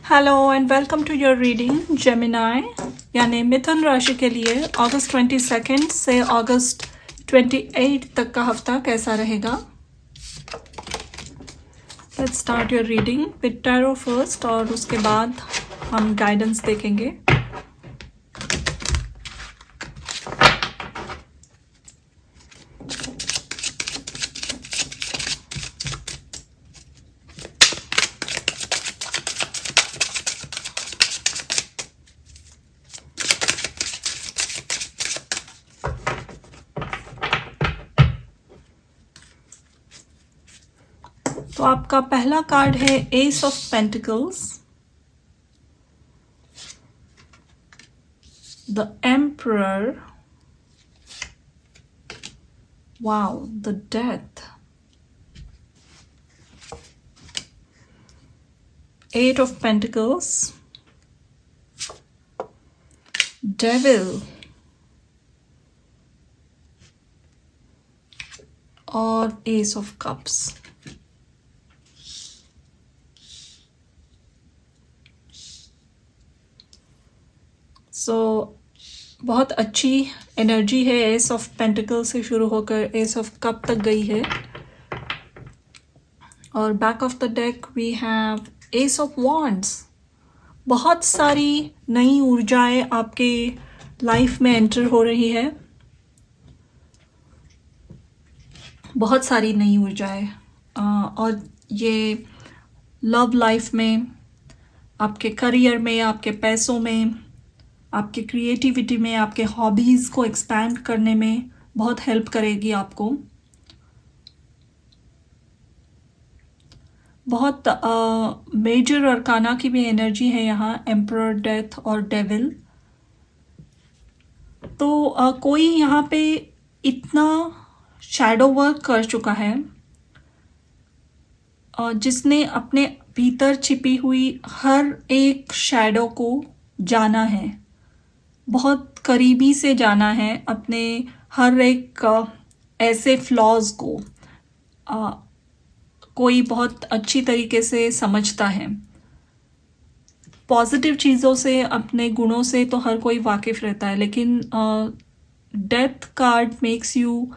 Hello and welcome to your reading Gemini यानी मिथुन राशि के लिए अगस्त 22 से अगस्त 28 तक का हफ्ता कैसा रहेगा। Let's start your reading with tarot first और उसके बाद हम गाइडेंस देखेंगे। तो आपका पहला कार्ड है ace of pentacles, the emperor, wow, the death, eight of pentacles, devil और एस ऑफ कप्स। सो बहुत अच्छी एनर्जी है। एस ऑफ पेंटिकल से शुरू होकर एस ऑफ कप तक गई है और back of the deck we have ace of wands. बहुत सारी नई ऊर्जाएं आपके लाइफ में एंटर हो रही है, बहुत सारी नई ऊर्जाएं और ये लव लाइफ में, आपके करियर में, आपके पैसों में, आपके क्रिएटिविटी में, आपके हॉबीज़ को एक्सपैंड करने में बहुत हेल्प करेगी आपको। बहुत मेजर अरकाना की भी एनर्जी है यहाँ, एम्परर, डेथ और डेविल। तो कोई यहाँ पे इतना शैडो वर्क कर चुका है जिसने अपने भीतर छिपी हुई हर एक शैडो को जाना है, बहुत करीबी से जाना है, अपने हर एक ऐसे फ्लॉज को कोई बहुत अच्छी तरीके से समझता है। पॉजिटिव चीज़ों से, अपने गुणों से तो हर कोई वाकिफ़ रहता है, लेकिन death card makes you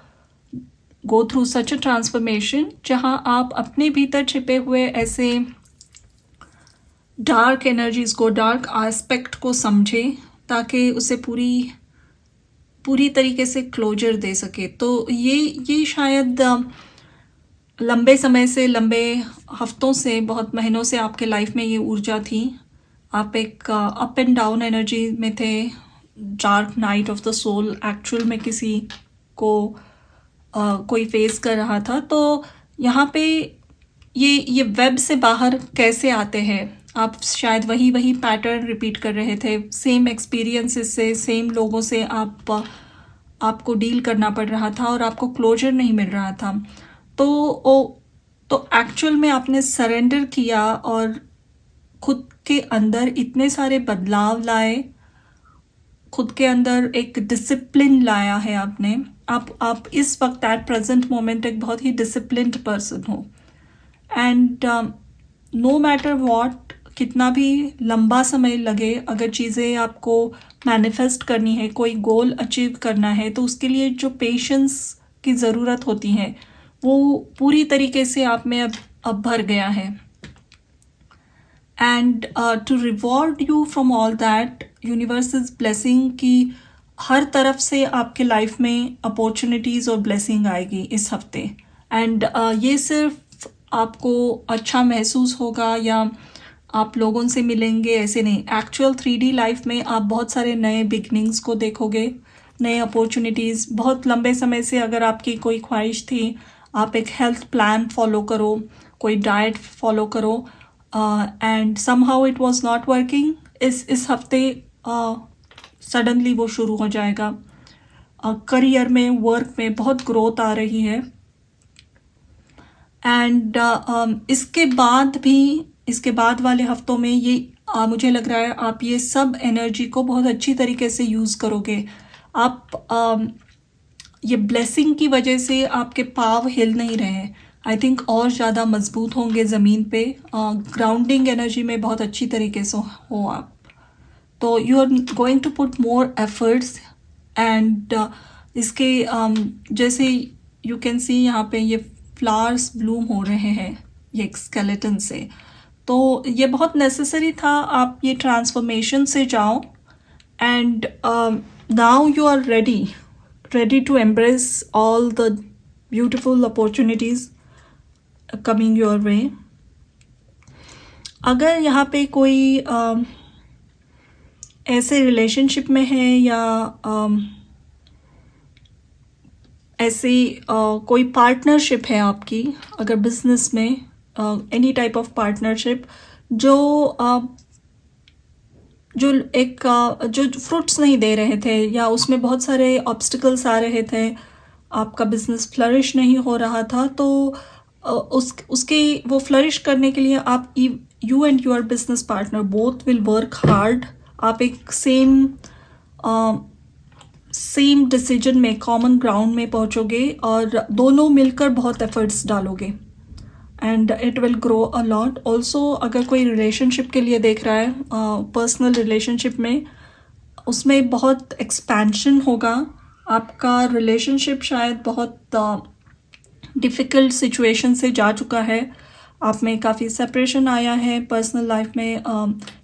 go through such a transformation जहां आप अपने भीतर छिपे हुए ऐसे डार्क एनर्जीज को, डार्क एस्पेक्ट को समझें ताकि उसे पूरी तरीके से क्लोजर दे सके। तो ये शायद लंबे समय से, लंबे हफ्तों से, बहुत महीनों से आपके लाइफ में ये ऊर्जा थी। आप एक अप एंड डाउन एनर्जी में थे, dark night of the soul actual में किसी को कोई फेस कर रहा था। तो यहाँ पे ये वेब से बाहर कैसे आते हैं, आप शायद वही पैटर्न रिपीट कर रहे थे, सेम एक्सपीरियंसेस से, सेम लोगों से आपको डील करना पड़ रहा था और आपको क्लोजर नहीं मिल रहा था। तो एक्चुअल में आपने सरेंडर किया और खुद के अंदर इतने सारे बदलाव लाए, खुद के अंदर एक डिसिप्लिन लाया है आपने। आप इस वक्त एट प्रेजेंट मोमेंट एक बहुत ही डिसिप्लिन्ड पर्सन हो एंड नो मैटर व्हाट, कितना भी लंबा समय लगे, अगर चीज़ें आपको मैनिफेस्ट करनी है, कोई गोल अचीव करना है, तो उसके लिए जो पेशेंस की ज़रूरत होती है वो पूरी तरीके से आप में अब भर गया है। And to reward you from all that, universe is blessing की हर तरफ से आपके लाइफ में अपॉर्चुनिटीज़ और ब्लेसिंग आएगी इस हफ्ते। एंड ये सिर्फ आपको अच्छा महसूस होगा या आप लोगों से मिलेंगे ऐसे नहीं, एक्चुअल 3D लाइफ में आप बहुत सारे नए बिगनिंग्स को देखोगे, नए अपॉर्चुनिटीज़। बहुत लंबे समय से अगर आपकी कोई ख्वाहिश थी, आप एक हेल्थ प्लान फॉलो करो, कोई डाइट फॉलो करो and somehow it was not working, इस हफ्ते सडनली वो शुरू हो जाएगा। करियर में, वर्क में बहुत ग्रोथ आ रही है। एंड इसके बाद वाले हफ्तों में ये मुझे लग रहा है आप ये सब एनर्जी को बहुत अच्छी तरीके से यूज़ करोगे। आप ये ब्लेसिंग की वजह से आपके पाँव हिल नहीं रहे हैं, आई थिंक और ज़्यादा मजबूत होंगे ज़मीन पे, ग्राउंडिंग एनर्जी में बहुत अच्छी तरीके से हो आप, तो you are going to put more efforts and इसके जैसे यू कैन सी यहाँ पे ये फ्लावर्स ब्लूम हो रहे हैं ये स्केलेटन से, तो ये बहुत नेसेसरी था, आप ये ट्रांसफॉर्मेशन से जाओ and now you are ready to embrace all the beautiful opportunities coming your way. अगर यहाँ पे कोई ऐसे रिलेशनशिप में है या ऐसी कोई पार्टनरशिप है आपकी, अगर बिजनेस में एनी टाइप ऑफ पार्टनरशिप जो जो फ्रूट्स नहीं दे रहे थे या उसमें बहुत सारे ऑब्स्टिकल्स आ रहे थे, आपका बिजनेस फ्लरिश नहीं हो रहा था, तो उसके वो फ्लरिश करने के लिए आप you and your business partner both will work hard. आप एक सेम डिसीजन में, कॉमन ग्राउंड में पहुंचोगे और दोनों मिलकर बहुत एफर्ट्स डालोगे and it will grow a lot. Also अगर कोई रिलेशनशिप के लिए देख रहा है, पर्सनल रिलेशनशिप में, उसमें बहुत एक्सपेंशन होगा। आपका रिलेशनशिप शायद बहुत डिफ़िकल्ट सिचुएशन से जा चुका है, आप में काफ़ी सेपरेशन आया है, पर्सनल लाइफ में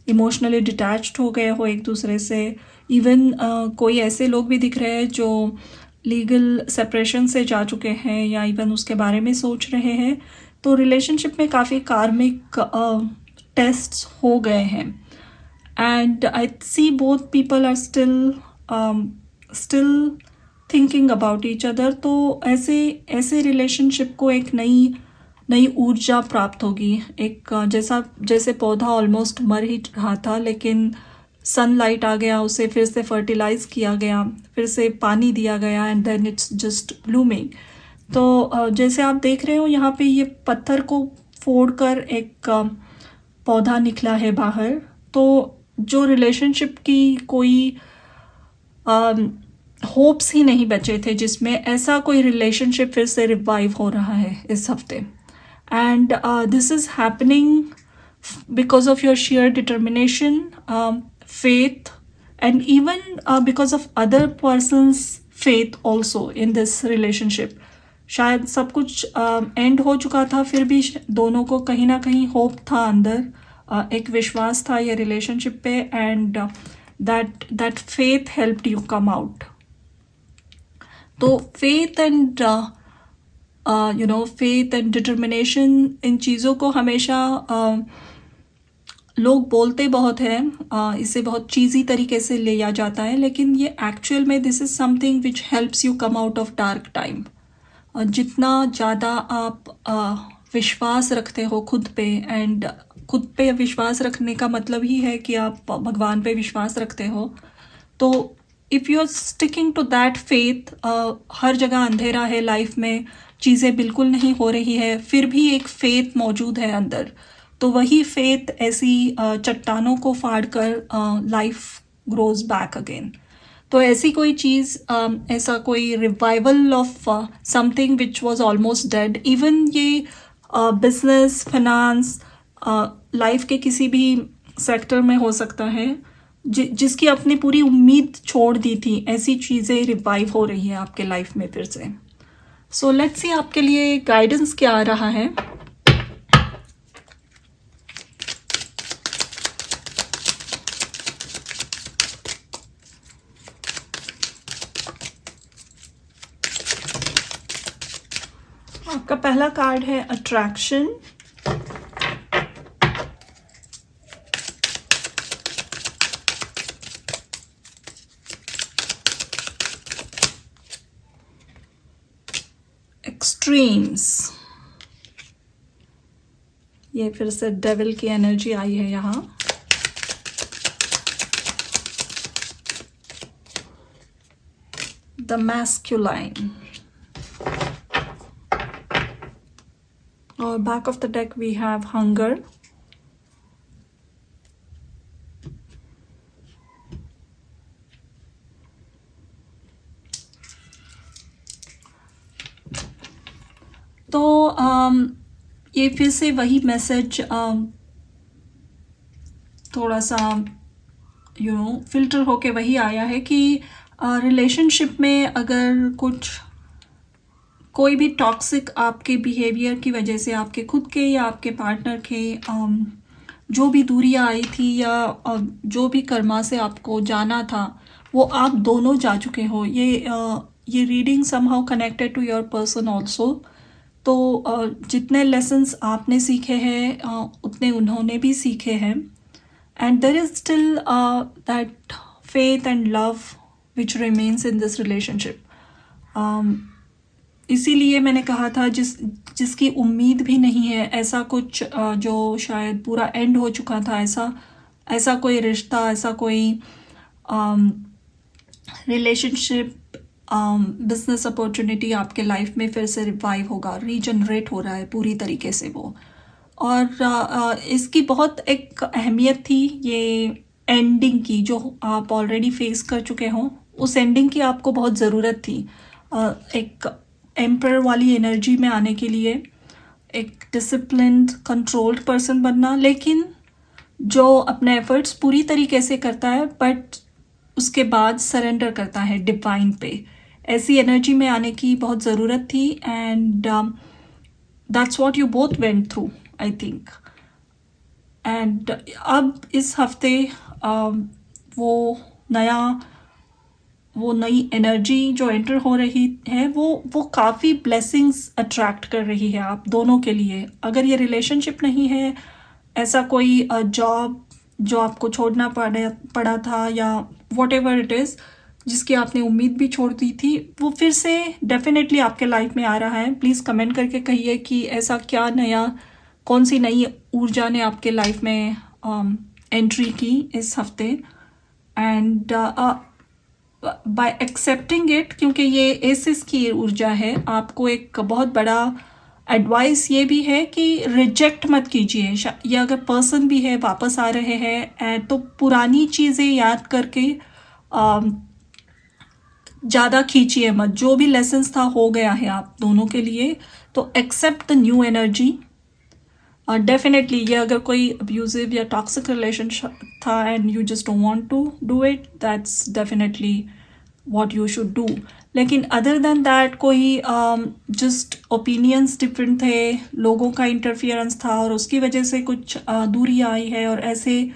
इमोशनली डिटैच्ड हो गए हो एक दूसरे से। इवन कोई ऐसे लोग भी दिख रहे हैं जो लीगल सेपरेशन से जा चुके हैं या इवन उसके बारे में सोच रहे हैं, तो रिलेशनशिप में काफ़ी कार्मिक टेस्ट्स हो गए हैं and I see both people are still thinking about each other. तो ऐसे रिलेशनशिप को एक नई ऊर्जा प्राप्त होगी। एक जैसे पौधा ऑलमोस्ट मर ही रहा था, लेकिन सनलाइट आ गया, उसे फिर से फर्टिलाइज किया गया, फिर से पानी दिया गया and then it's just blooming. तो जैसे आप देख रहे हो यहाँ पे ये पत्थर को फोड़कर एक पौधा निकला है बाहर। तो जो रिलेशनशिप की कोई होप्स ही नहीं बचे थे, जिसमें ऐसा कोई रिलेशनशिप फिर से रिवाइव हो रहा है इस हफ्ते, and this is happening because of your share determination, faith, and even because of other person's faith also in this relationship। शायद सब कुछ एंड हो चुका था, फिर भी दोनों को कहीं ना कहीं होप था अंदर, एक विश्वास था ये रिलेशनशिप पे, and that faith helped you come out. तो faith and faith and determination, इन चीज़ों को हमेशा लोग बोलते बहुत हैं, इसे बहुत चीज़ी तरीके से लिया जाता है, लेकिन ये एक्चुअल में this is something which helps you come out of dark time. जितना ज़्यादा आप विश्वास रखते हो खुद पे, एंड खुद पे विश्वास रखने का मतलब ही है कि आप भगवान पे विश्वास रखते हो, तो if you are sticking to that faith, हर जगह अंधेरा है लाइफ में, चीज़ें बिल्कुल नहीं हो रही है, फिर भी एक फेथ मौजूद है अंदर, तो वही फेथ ऐसी चट्टानों को फाड़ कर लाइफ ग्रोज बैक अगेन। तो ऐसी कोई चीज़, ऐसा कोई revival of something which was almost dead, even ये बिजनेस, फाइनेंस, लाइफ के किसी भी सेक्टर में हो सकता है, जिसकी अपनी पूरी उम्मीद छोड़ दी थी, ऐसी चीज़ें रिवाइव हो रही है आपके लाइफ में फिर से। सो लेट्स सी आपके लिए गाइडेंस क्या आ रहा है। आपका पहला कार्ड है अट्रैक्शन, एक्सट्रीम्स, ये फिर से डेविल की एनर्जी आई है यहाँ, द मैस्कुलाइन, और back of the deck we have hunger, तो ये फिर से वही मैसेज थोड़ा सा फिल्टर होके वही आया है कि रिलेशनशिप में अगर कोई भी टॉक्सिक आपके बिहेवियर की वजह से, आपके खुद के या आपके पार्टनर के जो भी दूरियां आई थी या जो भी कर्मा से आपको जाना था, वो आप दोनों जा चुके हो। ये reading somehow connected to your person also. तो जितने लेसन्स आपने सीखे हैं उतने उन्होंने भी सीखे हैं, and there is still that faith and love which remains in this relationship. इसीलिए मैंने कहा था जिसकी उम्मीद भी नहीं है, ऐसा कुछ जो शायद पूरा एंड हो चुका था, ऐसा कोई रिश्ता, ऐसा कोई रिलेशनशिप, बिजनेस अपॉर्चुनिटी आपके लाइफ में फिर से रिवाइव होगा, रीजनरेट हो रहा है पूरी तरीके से वो। और इसकी बहुत एक अहमियत थी ये एंडिंग की, जो आप ऑलरेडी फेस कर चुके हो, उस एंडिंग की आपको बहुत ज़रूरत थी। एक एम्पर वाली एनर्जी में आने के लिए, एक डिसिप्लिन्ड कंट्रोल्ड पर्सन बनना, लेकिन जो अपने एफर्ट्स पूरी तरीके से करता है बट उसके बाद सरेंडर करता है डिवाइन पे, ऐसी एनर्जी में आने की बहुत ज़रूरत थी। And that's what you both went through, I think. And अब इस हफ्ते वो नई एनर्जी जो एंटर हो रही है वो काफ़ी ब्लेसिंग्स अट्रैक्ट कर रही है आप दोनों के लिए। अगर ये रिलेशनशिप नहीं है, ऐसा कोई जॉब जो आपको छोड़ना पड़ा था या वॉट एवर इट इज़, जिसकी आपने उम्मीद भी छोड़ दी थी, वो फिर से डेफिनेटली आपके लाइफ में आ रहा है। प्लीज़ कमेंट करके कहिए कि ऐसा क्या कौन सी नई ऊर्जा ने आपके लाइफ में एंट्री की इस हफ्ते। एंड बाय एक्सेप्टिंग इट, क्योंकि ये एसिस की ऊर्जा है, आपको एक बहुत बड़ा एडवाइस ये भी है कि रिजेक्ट मत कीजिए। ये अगर पर्सन भी है वापस आ रहे हैं तो पुरानी चीज़ें याद करके ज़्यादा खींचिए मत। जो भी लेसन्स था हो गया है आप दोनों के लिए, तो accept the new energy. Definitely ये अगर कोई अब्यूजिव या टॉक्सिक रिलेशनशिप था and you just don't want to do it, that's definitely what you should do. लेकिन अदर देन दैट कोई जस्ट ओपिनियंस डिफरेंट थे, लोगों का इंटरफियरेंस था और उसकी वजह से कुछ दूरी आई है, और ऐसे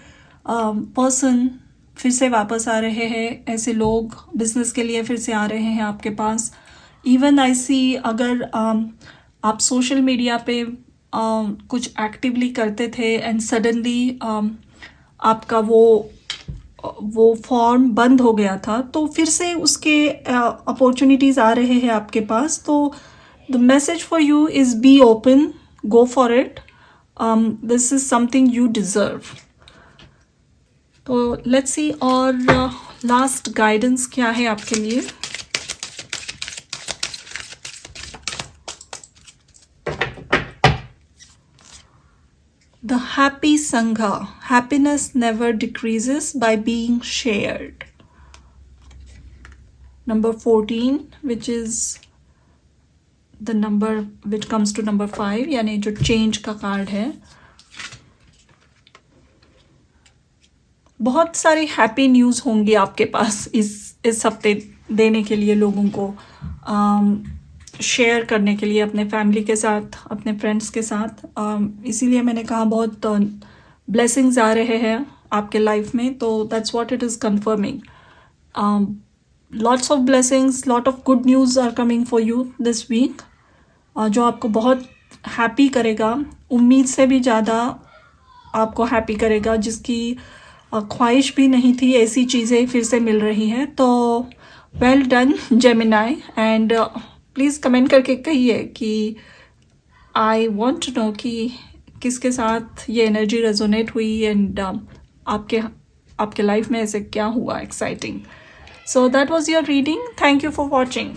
पर्सन फिर से वापस आ रहे हैं, ऐसे लोग बिजनेस के लिए फिर से आ रहे हैं आपके पास। इवन आई सी, अगर आप सोशल मीडिया पे कुछ एक्टिवली करते थे एंड सडनली आपका वो फॉर्म बंद हो गया था, तो फिर से उसके अपॉर्चुनिटीज़ आ रहे हैं आपके पास। तो the message for you is be open, go for it, this is something you deserve. तो लेट्स सी और लास्ट गाइडेंस क्या है आपके लिए। The happy Sangha. Happiness never decreases by being shared. Number 14, which is the number which comes to number 5, यानी जो change का card है। बहुत सारी हैप्पी न्यूज़ होंगी आपके पास इस हफ्ते देने के लिए, लोगों को शेयर करने के लिए, अपने फैमिली के साथ, अपने फ्रेंड्स के साथ। इसीलिए मैंने कहा बहुत ब्लेसिंग्स आ रहे हैं आपके लाइफ में, तो that's what it is confirming. Lots of blessings, lot of good news are coming for you this week, जो आपको बहुत हैप्पी करेगा, उम्मीद से भी ज़्यादा आपको हैप्पी करेगा, जिसकी ख्वाहिश भी नहीं थी, ऐसी चीज़ें फिर से मिल रही हैं। तो well done Gemini, and please comment करके कहिए कि आई वॉन्ट टू नो कि किसके साथ ये एनर्जी रेजोनेट हुई, एंड आपके लाइफ में ऐसे क्या हुआ exciting. So that was your reading. Thank you for watching.